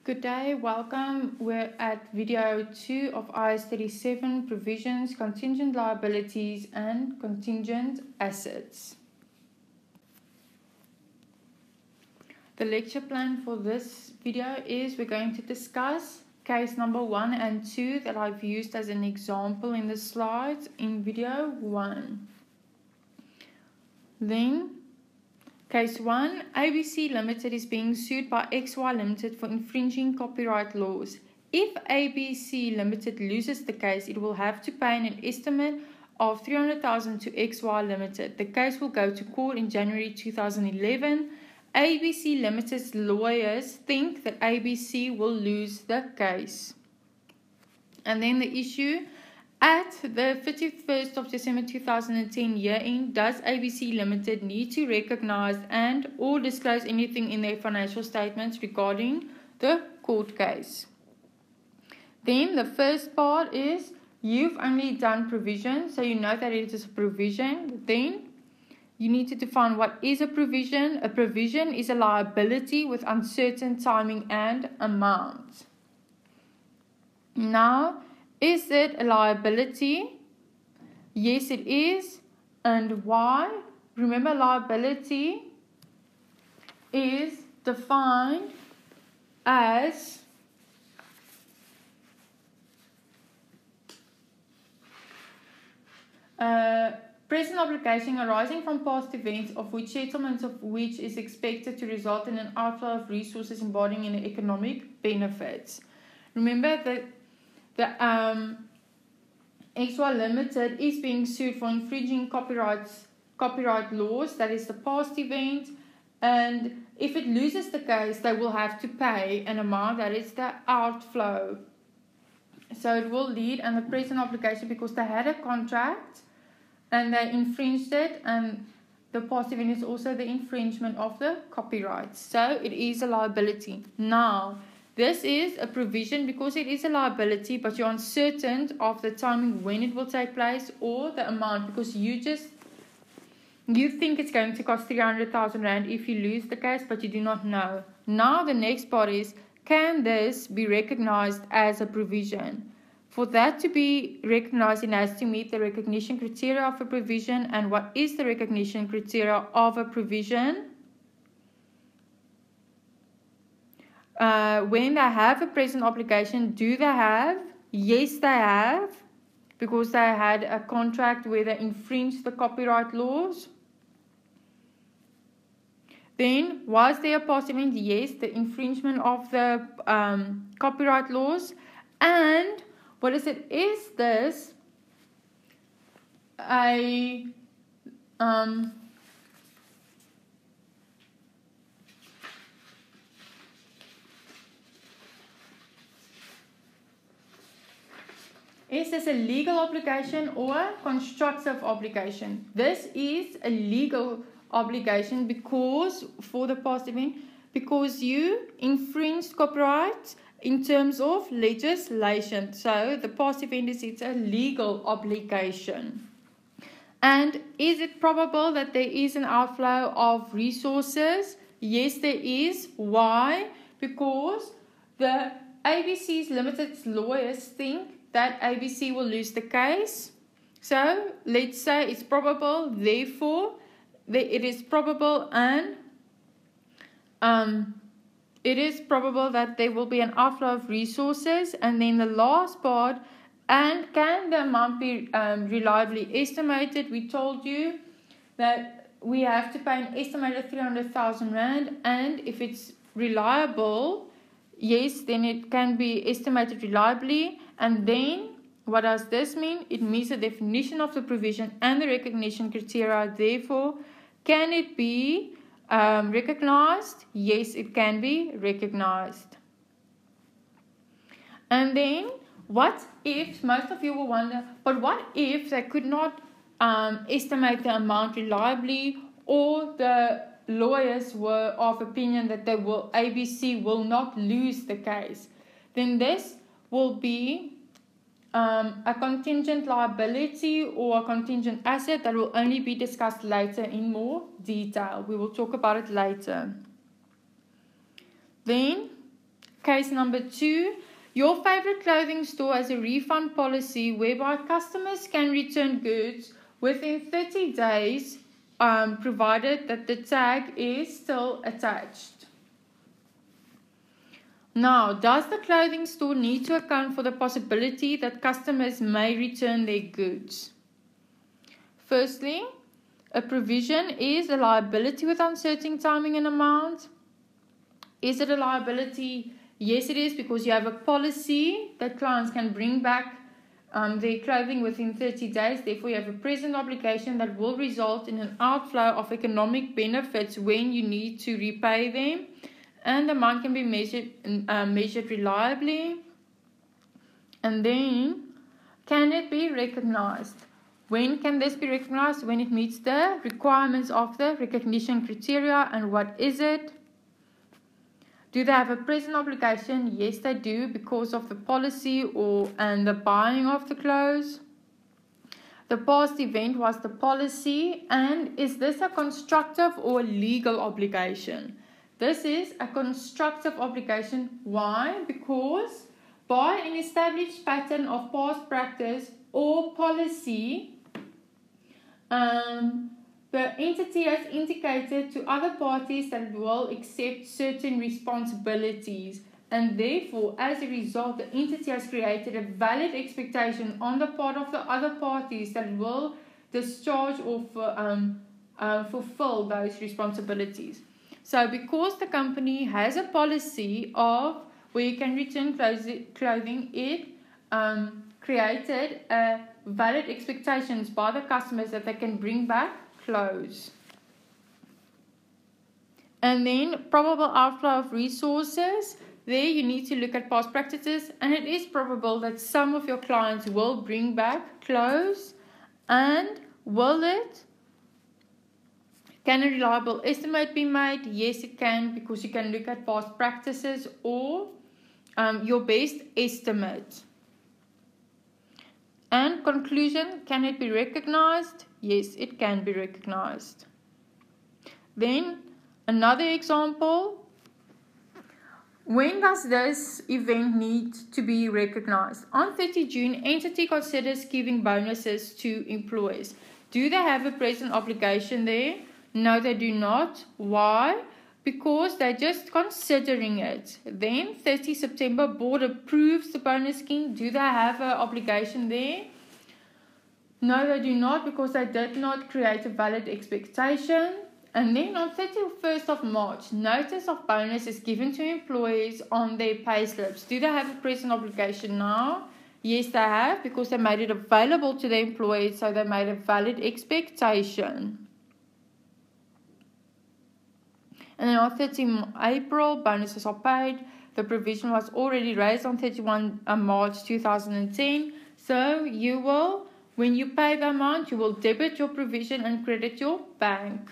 Good day, welcome. We're at video 2 of IAS 37, Provisions, Contingent Liabilities and Contingent Assets. The lecture plan for this video is we're going to discuss case number 1 and 2 that I've used as an example in the slides in video 1. Then Case 1, ABC Limited is being sued by XY Limited for infringing copyright laws. If ABC Limited loses the case, it will have to pay an estimate of $300,000 to XY Limited. The case will go to court in January 2011. ABC Limited's lawyers think that ABC will lose the case. And then the issue. At the 31st of December 2010 year-end, does ABC Limited need to recognize and or disclose anything in their financial statements regarding the court case? Then the first part is you've only done provision, so you know that it is a provision. Then you need to define what is a provision. A provision is a liability with uncertain timing and amount. Now, is it a liability? Yes, it is. And why? Remember, liability is defined as present obligation arising from past events of which settlement of which is expected to result in an outflow of resources embodying in economic benefits. Remember that the XY Limited is being sued for infringing copyright laws, that is the past event, and if it loses the case, they will have to pay an amount that is the outflow. So it will lead and the present obligation because they had a contract and they infringed it, and the past event is also the infringement of the copyright. So it is a liability. Now, this is a provision because it is a liability, but you're uncertain of the timing when it will take place or the amount because you think it's going to cost 300,000 Rand if you lose the case, but you do not know. Now the next part is, can this be recognized as a provision? For that to be recognized, it has to meet the recognition criteria of a provision. And what is the recognition criteria of a provision? When they have a present obligation, do they have? Yes, they have, because they had a contract where they infringed the copyright laws. Then, was there a past event? Yes, the infringement of the copyright laws. And what is it? Is this a Is this a legal obligation or a constructive obligation? This is a legal obligation because for the past event, because you infringed copyright in terms of legislation. So the past event is it's a legal obligation. And is it probable that there is an outflow of resources? Yes, there is. Why? Because the ABC Limited's lawyers think that ABC will lose the case. So let's say it's probable, therefore it is probable, and it is probable that there will be an outflow of resources. And then the last part, and can the amount be reliably estimated? We told you that we have to pay an estimated 300,000 Rand, and if it's reliable, yes, then it can be estimated reliably. And then, what does this mean? It meets the definition of the provision and the recognition criteria. Therefore, can it be recognized? Yes, it can be recognized. And then, what if, most of you will wonder, but what if they could not estimate the amount reliably, or the lawyers were of opinion that ABC will not lose the case? Then this will be a contingent liability or a contingent asset that will only be discussed later in more detail. We will talk about it later. Then Case number 2. Your favorite clothing store has a refund policy whereby customers can return goods within 30 days, provided that the tag is still attached. Now, does the clothing store need to account for the possibility that customers may return their goods? Firstly, a provision is a liability with uncertain timing and amount. Is it a liability? Yes, it is, because you have a policy that clients can bring back their clothing within 30 days. Therefore, you have a present obligation that will result in an outflow of economic benefits when you need to repay them. And the amount can be measured reliably. And then, can it be recognized? When can this be recognized? When it meets the requirements of the recognition criteria. And what is it? Do they have a present obligation? Yes, they do, because of the policy and the buying of the clothes. The past event was the policy. And is this a constructive or legal obligation? This is a constructive obligation. Why? Because by an established pattern of past practice or policy, the entity has indicated to other parties that it will accept certain responsibilities, and therefore, as a result, the entity has created a valid expectation on the part of the other parties that it will discharge or fulfill those responsibilities. So, because the company has a policy of where you can return clothing, it created a valid expectations by the customers that they can bring back clothes. And then probable outflow of resources. There you need to look at past practices, and it is probable that some of your clients will bring back clothes. And can a reliable estimate be made? Yes, it can, because you can look at past practices or your best estimate. And conclusion, can it be recognized? Yes, it can be recognized. Then another example. When does this event need to be recognized? On 30 June, entity considers giving bonuses to employees. Do they have a present obligation there? No, they do not. Why? Because they're just considering it. Then 30 September, board approves the bonus scheme. Do they have an obligation there? No, they do not, because they did not create a valid expectation. And then on 31st of March, notice of bonus is given to employees on their pay slips. Do they have a present obligation now? Yes, they have, because they made it available to the employees, so they made a valid expectation. And then on 30 April, bonuses are paid. The provision was already raised on 31 March 2010. So you will, when you pay the amount, you will debit your provision and credit your bank.